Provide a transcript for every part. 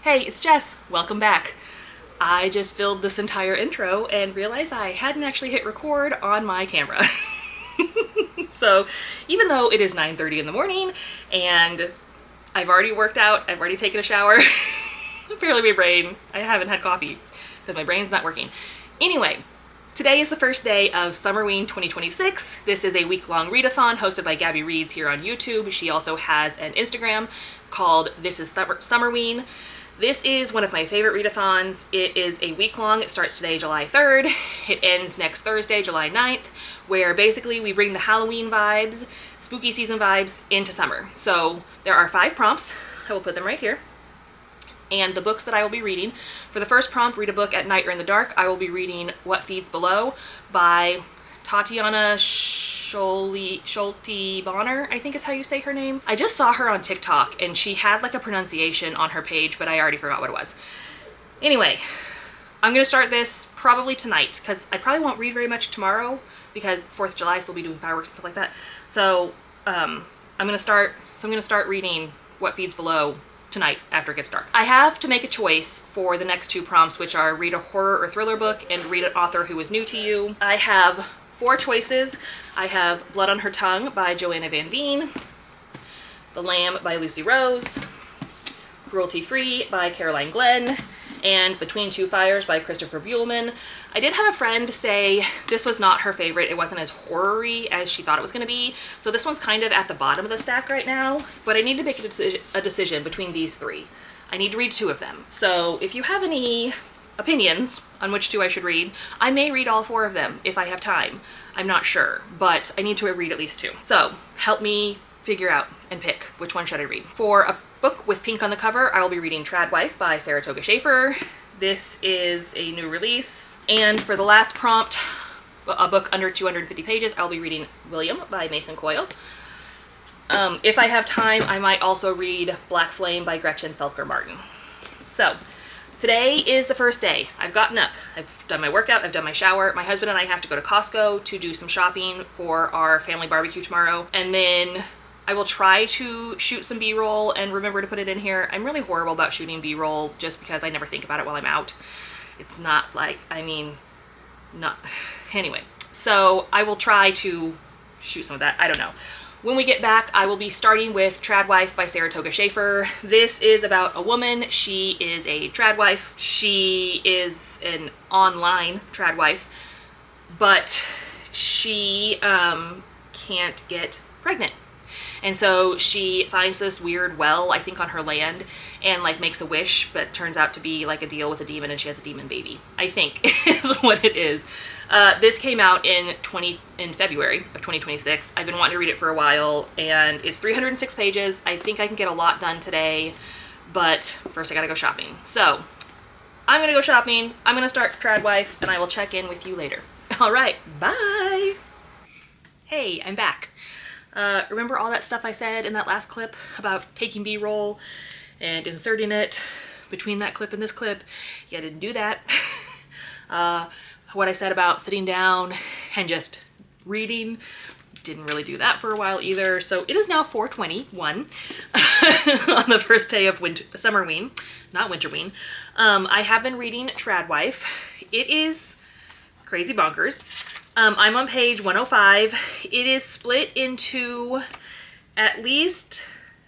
Hey, it's Jess. Welcome back. I just filled this entire intro and realized I hadn't actually hit record on my camera. So even though it is 9:30 in the morning and I've already worked out, I've already taken a shower, apparently I haven't had coffee because my brain's not working. Anyway, today is the first day of Summerween 2026. This is a week-long readathon hosted by Gabby Reads here on YouTube. She also has an Instagram called This is Summerween. This is one of my favorite readathons. It is a week long. It starts today, July 3rd. It ends next Thursday, July 9th, where basically we bring the Halloween vibes, spooky season vibes into summer. So there are 5 prompts. I will put them right here. And the books that I will be reading. For the first prompt, read a book at night or in the dark. I will be reading What Feeds Below by Tatiana Schulte Bonner, I think is how you say her name. I just saw her on TikTok and she had like a pronunciation on her page, but I already forgot what it was. Anyway, I'm gonna start this probably tonight because I probably won't read very much tomorrow because it's 4th of July, so we'll be doing fireworks and stuff like that. So I'm gonna start reading What Feeds Below tonight after it gets dark. I have to make a choice for the next 2 prompts, which are read a horror or thriller book and read an author who is new to you. I have 4 choices. I have Blood on Her Tongue by Joanna Van Veen, The Lamb by Lucy Rose, Cruelty Free by Caroline Glenn, and Between Two Fires by Christopher Buehlman. I did have a friend say this was not her favorite. It wasn't as horror-y as she thought it was going to be. So this one's kind of at the bottom of the stack right now, but I need to make a decision between these 3. I need to read 2 of them. So if you have any opinions on which 2 I should read, I may read all 4 of them if I have time. I'm not sure, but I need to read at least 2. So help me figure out and pick which one should I read. For a book with pink on the cover, I will be reading Trad Wife by Saratoga Schaefer. This is a new release. And for the last prompt, a book under 250 pages, I'll be reading William by Mason Coyle. If I have time, I might also read Black Flame by Gretchen Felker Martin. So today is the first day. I've gotten up, I've done my workout, I've done my shower. My husband and I have to go to Costco to do some shopping for our family barbecue tomorrow. And then I will try to shoot some B-roll and remember to put it in here. I'm really horrible about shooting B-roll just because I never think about it while I'm out. It's not like, anyway. So I will try to shoot some of that. I don't know. When we get back, I will be starting with Trad Wife by Saratoga Schaefer. This is about a woman. She is a trad wife. She is an online trad wife, but she can't get pregnant. And so she finds this weird well, I think on her land, and like makes a wish, but it turns out to be like a deal with a demon and she has a demon baby, I think is what it is. This came out in February of 2026. I've been wanting to read it for a while and it's 306 pages. I think I can get a lot done today, but first I gotta go shopping. So I'm gonna go shopping. I'm gonna start Trad Wife and I will check in with you later. All right, bye. Hey, I'm back. Remember all that stuff I said in that last clip about taking B-roll and inserting it between that clip and this clip? Yeah, I didn't do that. What I said about sitting down and just reading, didn't really do that for a while either. So it is now 4:21 on the first day of Summerween, not Winterween. I have been reading Trad Wife. It is crazy bonkers. I'm on page 105. It is split into at least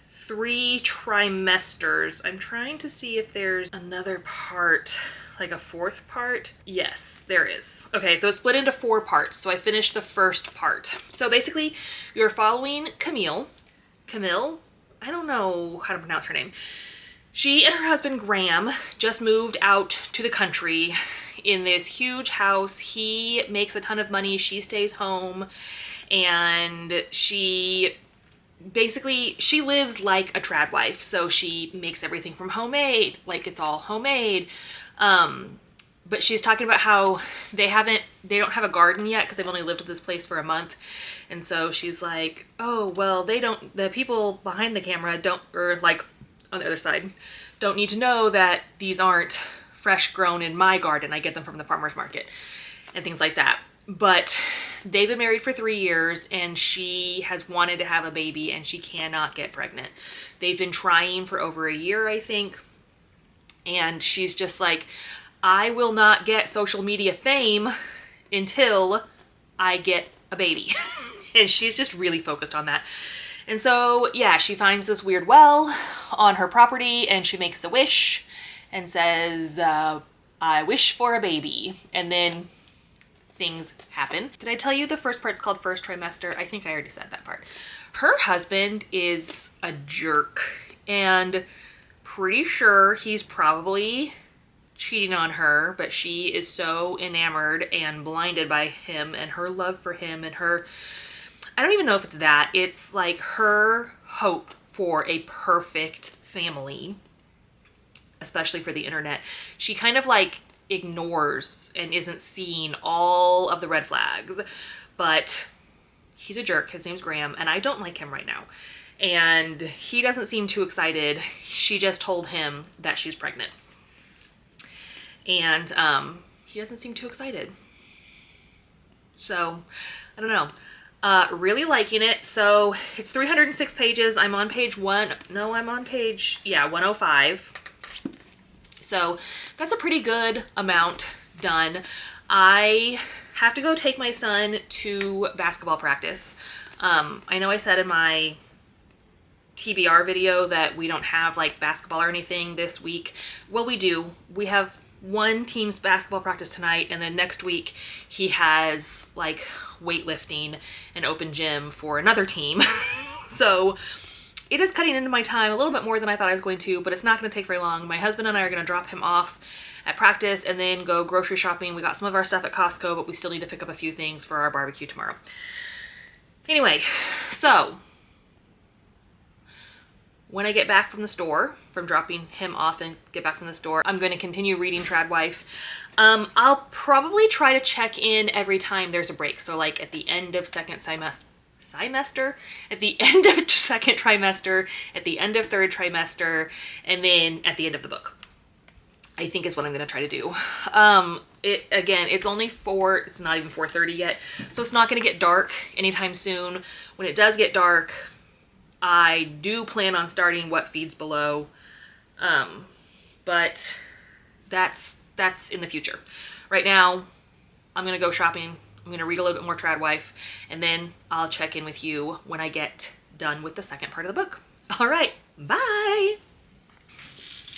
3 trimesters. I'm trying to see if there's another part, like a 4th part. Yes, there is. Okay, so it's split into 4 parts. So I finished the first part. So basically, you're following Camille. I don't know how to pronounce her name. She and her husband Graham just moved out to the country in this huge house. He makes a ton of money. She stays home and she lives like a trad wife. So she makes everything from homemade, like it's all homemade. But she's talking about how they don't have a garden yet because they've only lived at this place for a month. And so she's like, oh, well, the people behind the camera or like on the other side, don't need to know that these aren't fresh grown in my garden. I get them from the farmer's market and things like that. But they've been married for 3 years and she has wanted to have a baby and she cannot get pregnant. They've been trying for over a year, I think. And she's just like, I will not get social media fame until I get a baby. And she's just really focused on that. And so, yeah, she finds this weird well on her property and she makes a wish and says, I wish for a baby. And then things happen. Did I tell you the first part's called first trimester? I think I already said that part. Her husband is a jerk and pretty sure he's probably cheating on her, but she is so enamored and blinded by him and her love for him and her, I don't even know if it's that. It's like her hope for a perfect family, especially for the internet. She kind of like ignores and isn't seeing all of the red flags, but he's a jerk. His name's Graham, and I don't like him right now. And he doesn't seem too excited. She just told him that she's pregnant. And he doesn't seem too excited. So, I don't know. Really liking it. So, it's 306 pages. I'm on page 105. So, that's a pretty good amount done. I have to go take my son to basketball practice. I know I said in my TBR video that we don't have like basketball or anything this week. Well, we do. We have one team's basketball practice tonight, and then next week he has like weightlifting and open gym for another team. So it is cutting into my time a little bit more than I thought I was going to, but it's not going to take very long. My husband and I are going to drop him off at practice and then go grocery shopping. We got some of our stuff at Costco, but we still need to pick up a few things for our barbecue tomorrow. Anyway, so when I get back from the store, from dropping him off and get back from the store, I'm going to continue reading Tradwife. I'll probably try to check in every time there's a break. So like at the end of second trimester, at the end of second trimester, at the end of third trimester, and then at the end of the book, I think is what I'm going to try to do. It's only it's not even 4:30 yet. So it's not going to get dark anytime soon. When it does get dark, I do plan on starting What Feeds Below, but that's in the future. Right now, I'm going to go shopping. I'm going to read a little bit more Tradwife, and then I'll check in with you when I get done with the second part of the book. All right, bye!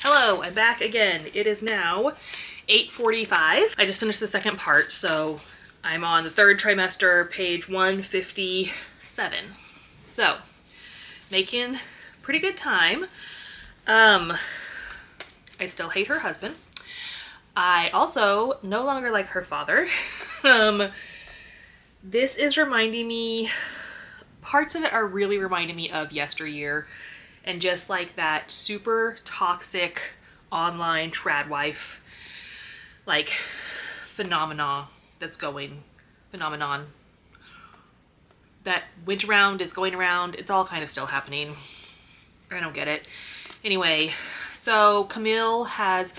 Hello, I'm back again. It is now 8:45. I just finished the second part, so I'm on the third trimester, page 157. So, making pretty good time. I still hate her husband. I also no longer like her father. This is reminding me, parts of it are really reminding me of yesteryear and just like that super toxic online Tradwife like phenomenon that went around, is going around. It's all kind of still happening. I don't get it. Anyway, so Camille has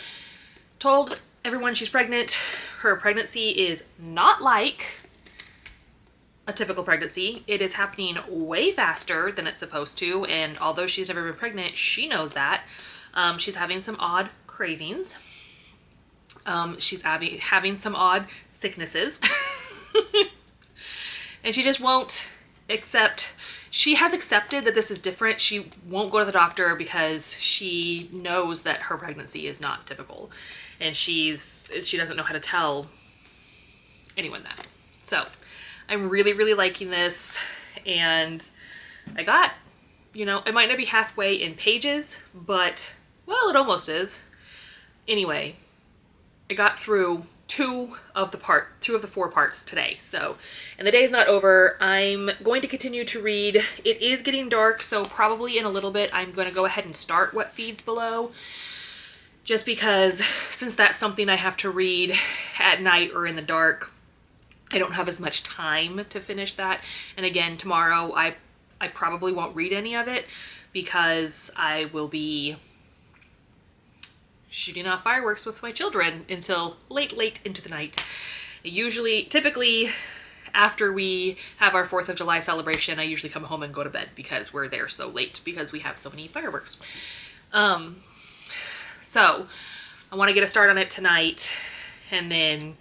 told everyone she's pregnant. Her pregnancy is not like a typical pregnancy. It is happening way faster than it's supposed to, and although she's never been pregnant, she knows that. She's having some odd cravings. She's having some odd sicknesses. And she just won't accept. She has accepted that this is different. She won't go to the doctor because she knows that her pregnancy is not typical. And she doesn't know how to tell anyone that. So I'm really, really liking this. And I got, it might not be halfway in pages, but, well, it almost is. Anyway, I got through two of the 4 parts today. So, and the day is not over. I'm going to continue to read. It is getting dark, so probably in a little bit I'm going to go ahead and start What Feeds Below. Just because since that's something I have to read at night or in the dark, I don't have as much time to finish that. And again, tomorrow I probably won't read any of it because I will be shooting off fireworks with my children until late into the night. Typically, after we have our 4th of July celebration, I usually come home and go to bed because we're there so late because we have so many fireworks. So I want to get a start on it tonight, and then,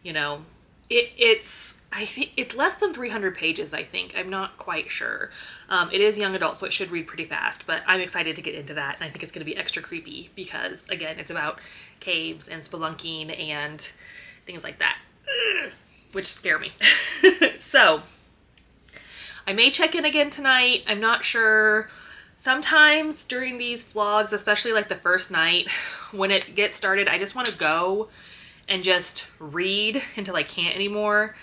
you know, I think it's less than 300 pages, I think. I'm not quite sure. It is young adult, so it should read pretty fast, but I'm excited to get into that, and I think it's going to be extra creepy because, again, it's about caves and spelunking and things like that, which scare me. So, I may check in again tonight. I'm not sure. Sometimes during these vlogs, especially like the first night, when it gets started, I just want to go and just read until I can't anymore.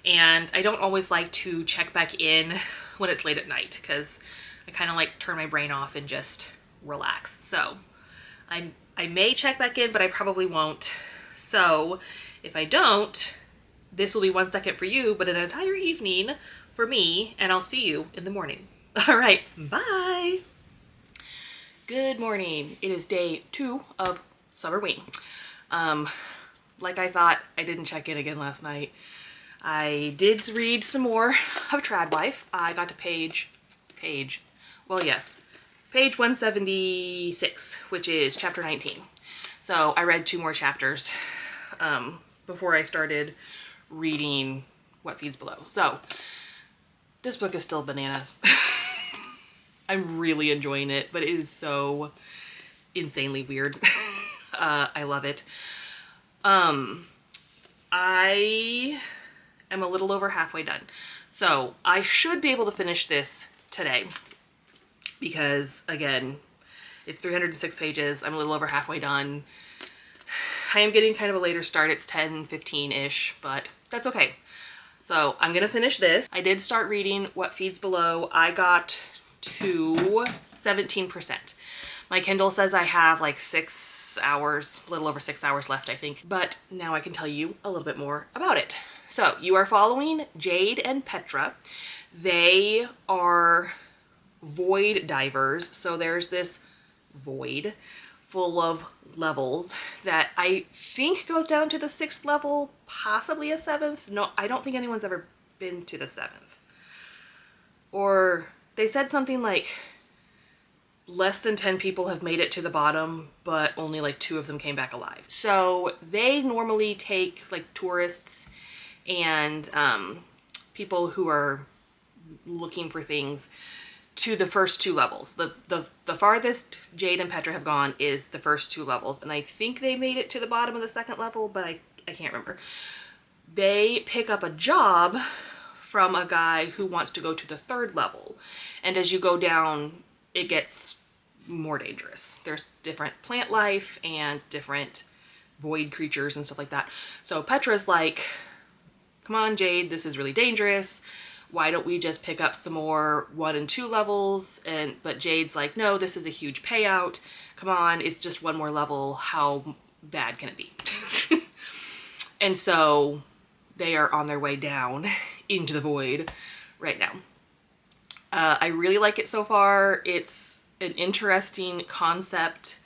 And I don't always like to check back in when it's late at night because I kind of like turn my brain off and just relax. So I may check back in, but I probably won't. So if I don't, this will be 1 second for you, but an entire evening for me, and I'll see you in the morning. All right, bye. Good morning. It is day 2 of Summerween. Like I thought, I didn't check in again last night. I did read some more of Tradwife. I got to page 176, which is chapter 19. So I read 2 more chapters before I started reading What Feeds Below. So this book is still bananas. I'm really enjoying it, but it is so insanely weird. I love it. I am a little over halfway done. So I should be able to finish this today because, again, it's 306 pages. I'm a little over halfway done. I am getting kind of a later start. It's 10:15-ish, but that's okay. So I'm going to finish this. I did start reading What Feeds Below. I got to 17%. My Kindle says I have like 6 hours, a little over 6 hours left, I think. But now I can tell you a little bit more about it. So you are following Jade and Petra. They are void divers. So there's this void full of levels that I think goes down to the 6th level, possibly a 7th. No, I don't think anyone's ever been to the 7th. Or they said something like less than 10 people have made it to the bottom, but only like 2 of them came back alive. So they normally take like tourists and people who are looking for things to the first 2 levels. The farthest Jade and Petra have gone is the first 2 levels, and I think they made it to the bottom of the 2nd level, but I can't remember. They pick up a job from a guy who wants to go to the 3rd level, and as you go down, it gets more dangerous. There's different plant life and different void creatures and stuff like that. So Petra's like, come on, Jade, this is really dangerous. Why don't we just pick up some more 1 and 2 levels? But Jade's like, no, this is a huge payout. Come on, it's just 1 more level. How bad can it be? And so they are on their way down into the void right now. I really like it so far. It's an interesting concept.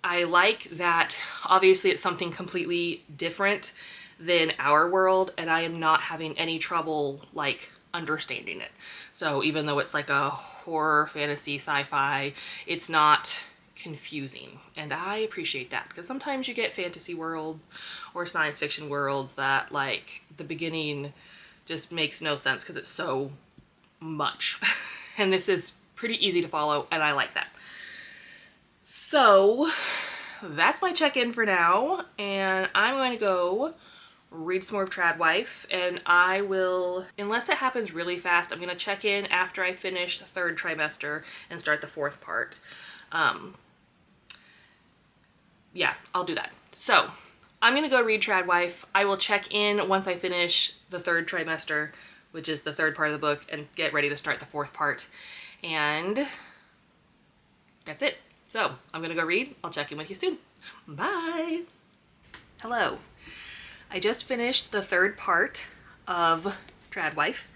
I like that obviously it's something completely different than our world, and I am not having any trouble like understanding it. So even though it's like a horror, fantasy, sci-fi, it's not confusing, and I appreciate that because sometimes you get fantasy worlds or science fiction worlds that like the beginning just makes no sense because it's so much. And this is pretty easy to follow, and I like that. So that's my check-in for now, and I'm going to go read some more of Tradwife, and I will, unless it happens really fast, I'm going to check in after I finish the 3rd trimester and start the 4th part. Yeah, I'll do that. So I'm going to go read Tradwife. I will check in once I finish the 3rd trimester, which is the 3rd part of the book, and get ready to start the 4th part. And that's it. So I'm going to go read. I'll check in with you soon. Bye. Hello. I just finished the 3rd part of Tradwife.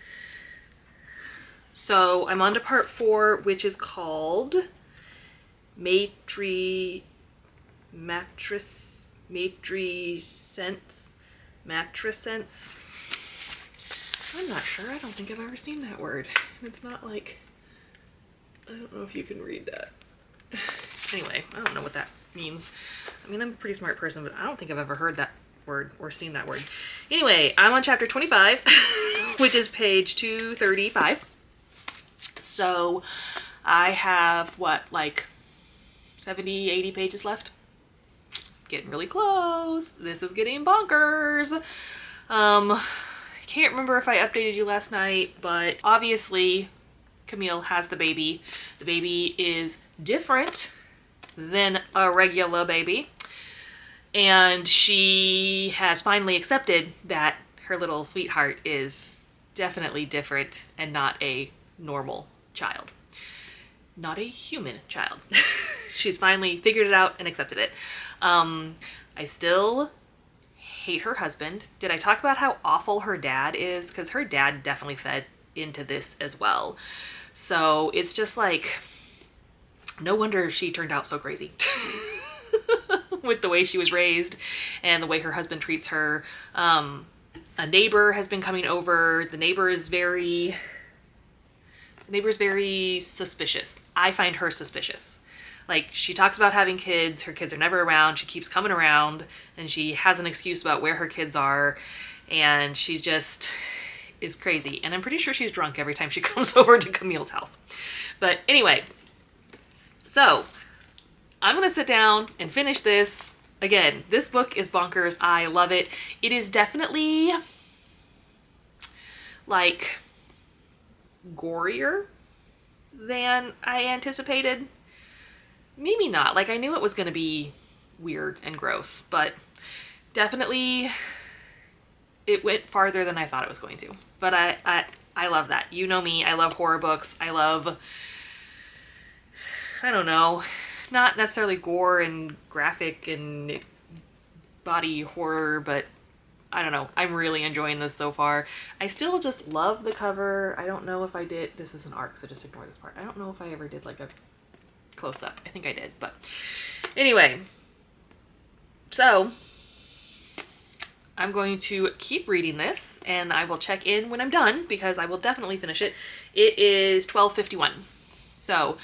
So I'm on to part 4, which is called Matrescence. I'm not sure. I don't think I've ever seen that word. It's not like, I don't know if you can read that. Anyway, I don't know what that means. I mean, I'm a pretty smart person, but I don't think I've ever heard that word or seen that word. Anyway, I'm on chapter 25, which is page 235. So I have what, like 70, 80 pages left? Getting really close. This is getting bonkers. I can't remember if I updated you last night, but obviously Camille has the baby. The baby is different than a regular baby. And she has finally accepted that her little sweetheart is definitely different and not a normal child. Not a human child. She's finally figured it out and accepted it. I still hate her husband. Did I talk about how awful her dad is? Because her dad definitely fed into this as well. So it's just like, no wonder she turned out so crazy. With the way she was raised and the way her husband treats her. A neighbor has been coming over. The neighbor is very suspicious. I find her suspicious. Like, she talks about having kids. Her kids are never around. She keeps coming around and she has an excuse about where her kids are. And she's just is crazy. And I'm pretty sure she's drunk every time she comes over to Camille's house. But anyway, so I'm going to sit down and finish this. Again, this book is bonkers. I love it. It is definitely like gorier than I anticipated. Maybe not. Like, I knew it was going to be weird and gross, but definitely it went farther than I thought it was going to. But I love that. You know me. I love horror books. I love, I don't know, not necessarily gore and graphic and body horror, but I don't know. I'm really enjoying this so far. I still just love the cover. I don't know if I did, this is an arc, so just ignore this part. I don't know if I ever did like a close up. I think I did, but anyway, so I'm going to keep reading this and I will check in when I'm done because I will definitely finish it. It is 12:51. So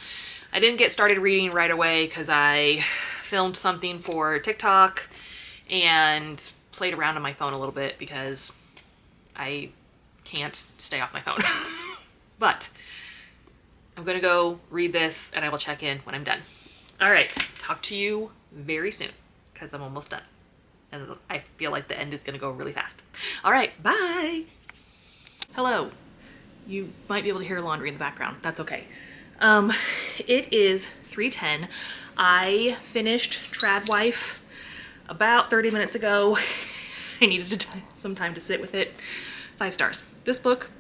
I didn't get started reading right away because I filmed something for TikTok and played around on my phone a little bit because I can't stay off my phone. But I'm gonna go read this and I will check in when I'm done. All right, talk to you very soon because I'm almost done. And I feel like the end is gonna go really fast. All right, bye. Hello. You might be able to hear laundry in the background. That's okay. It is 3:10. I finished Tradwife about 30 minutes ago. I needed some time to sit with it. 5 stars. This book,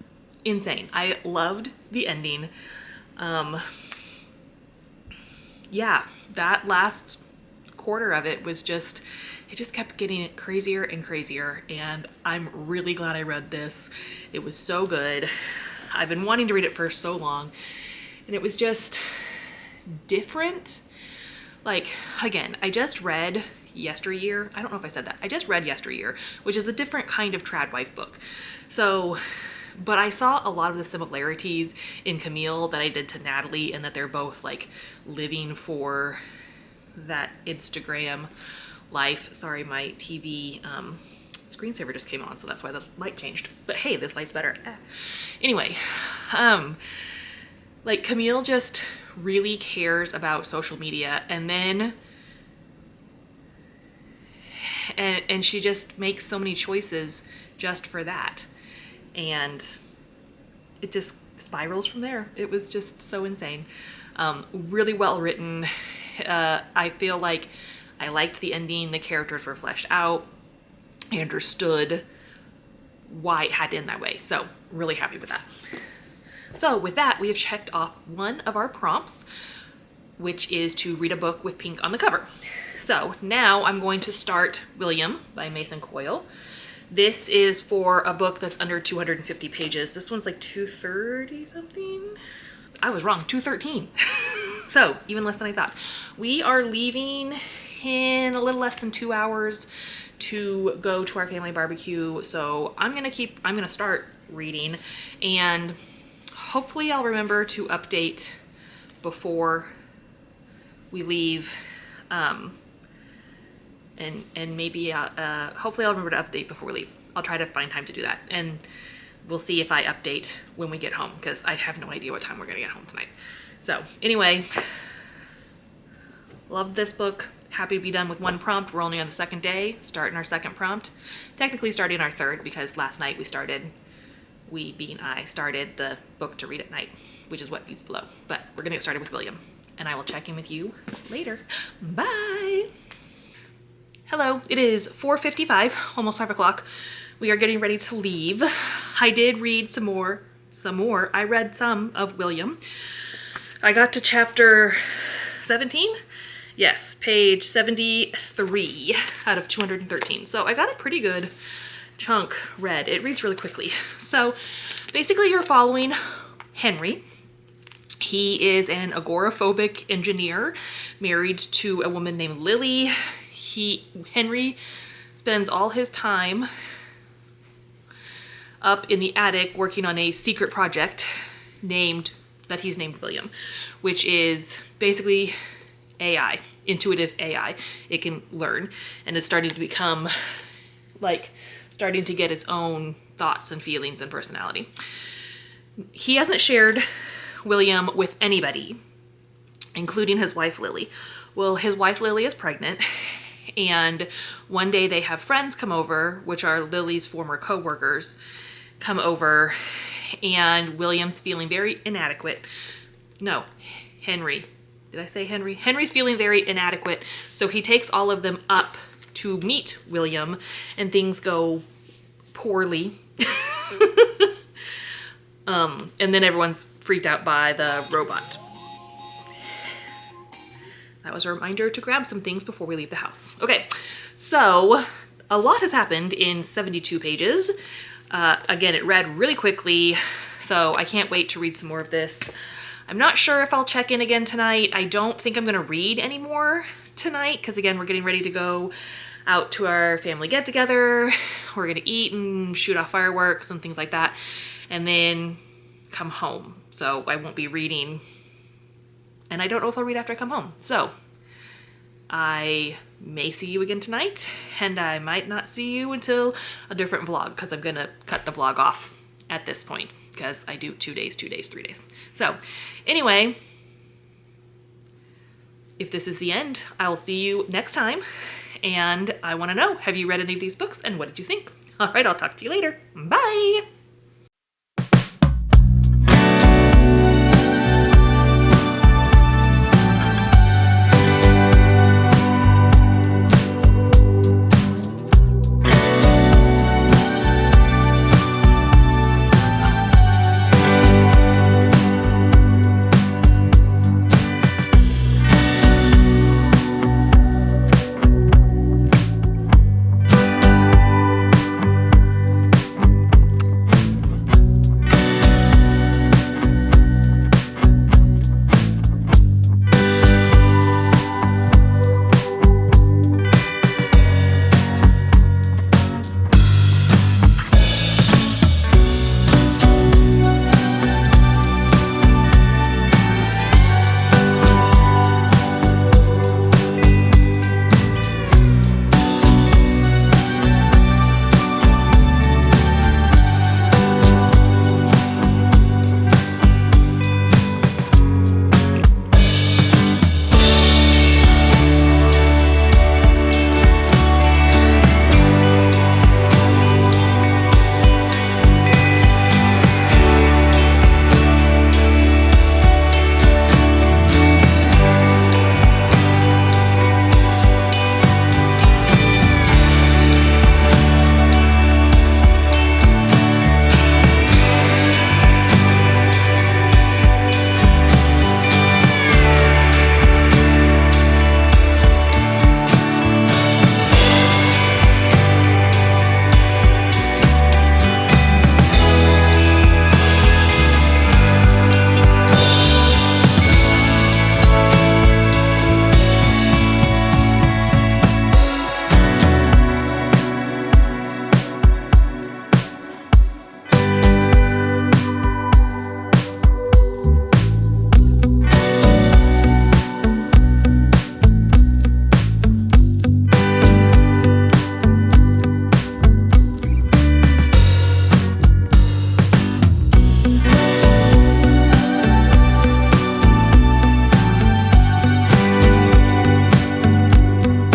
insane. I loved the ending. Yeah, that last quarter of it was just, it just kept getting crazier and crazier, and I'm really glad I read this. It was so good. I've been wanting to read it for so long, and it was just different. Like, again, I just read Yesteryear. I don't know if I said that. I just read Yesteryear, which is a different kind of Tradwife book. So, but I saw a lot of the similarities in Camille that I did to Natalie, and that they're both like living for that Instagram life. Sorry, my TV screensaver just came on, so that's why the light changed. But hey, this light's better. Anyway, like Camille just really cares about social media, and then and she just makes so many choices just for that, and it just spirals from there. It was just so insane. Really well written. I feel like I liked the ending. The characters were fleshed out. I understood why it had to end that way. So really happy with that. So with that, we have checked off one of our prompts, which is to read a book with pink on the cover. So now I'm going to start William by Mason Coyle. This is for a book that's under 250 pages. This one's like 230 something. I was wrong, 213. So even less than I thought. We are leaving in a little less than 2 hours to go to our family barbecue. So I'm gonna start reading, and hopefully I'll remember to update before we leave And maybe hopefully I'll remember to update before we leave. I'll try to find time to do that, and we'll see if I update when we get home, because I have no idea what time we're gonna get home tonight. So anyway, loved this book. Happy to be done with one prompt. We're only on the second day, starting our second prompt. Technically starting our third, because last night we being I started the book to read at night, which is what feeds below. But we're gonna get started with William, and I will check in with you later. Bye. Hello, it is 4:55, almost 5 o'clock. We are getting ready to leave. I did read some more. I read some of William. I got to chapter 17. Yes, page 73 out of 213. So I got a pretty good chunk read. It reads really quickly. So basically you're following Henry. He is an agoraphobic engineer married to a woman named Lily. Henry spends all his time up in the attic working on a secret project that he's named William, which is basically AI, intuitive AI. It can learn, and it's starting to become starting to get its own thoughts and feelings and personality. He hasn't shared William with anybody, including his wife Lily. Well, his wife Lily is pregnant, and one day they have friends come over, which are Lily's former co-workers, come over, and William's feeling very inadequate. No, Henry. Did I say Henry? Henry's feeling very inadequate, so he takes all of them up to meet William, and things go poorly. And then everyone's freaked out by the robot. That was a reminder to grab some things before we leave the house. Okay, so a lot has happened in 72 pages. Again, it read really quickly, so I can't wait to read some more of this. I'm not sure if I'll check in again tonight. I don't think I'm gonna read anymore tonight, because again, we're getting ready to go out to our family get-together. We're gonna eat and shoot off fireworks and things like that, and then come home. So I won't be reading, and I don't know if I'll read after I come home. So I may see you again tonight, and I might not see you until a different vlog, because I'm gonna cut the vlog off at this point, because I do 2 days, 2 days, 3 days. So anyway, if this is the end, I'll see you next time, and I want to know, have you read any of these books, and what did you think? All right, I'll talk to you later. Bye!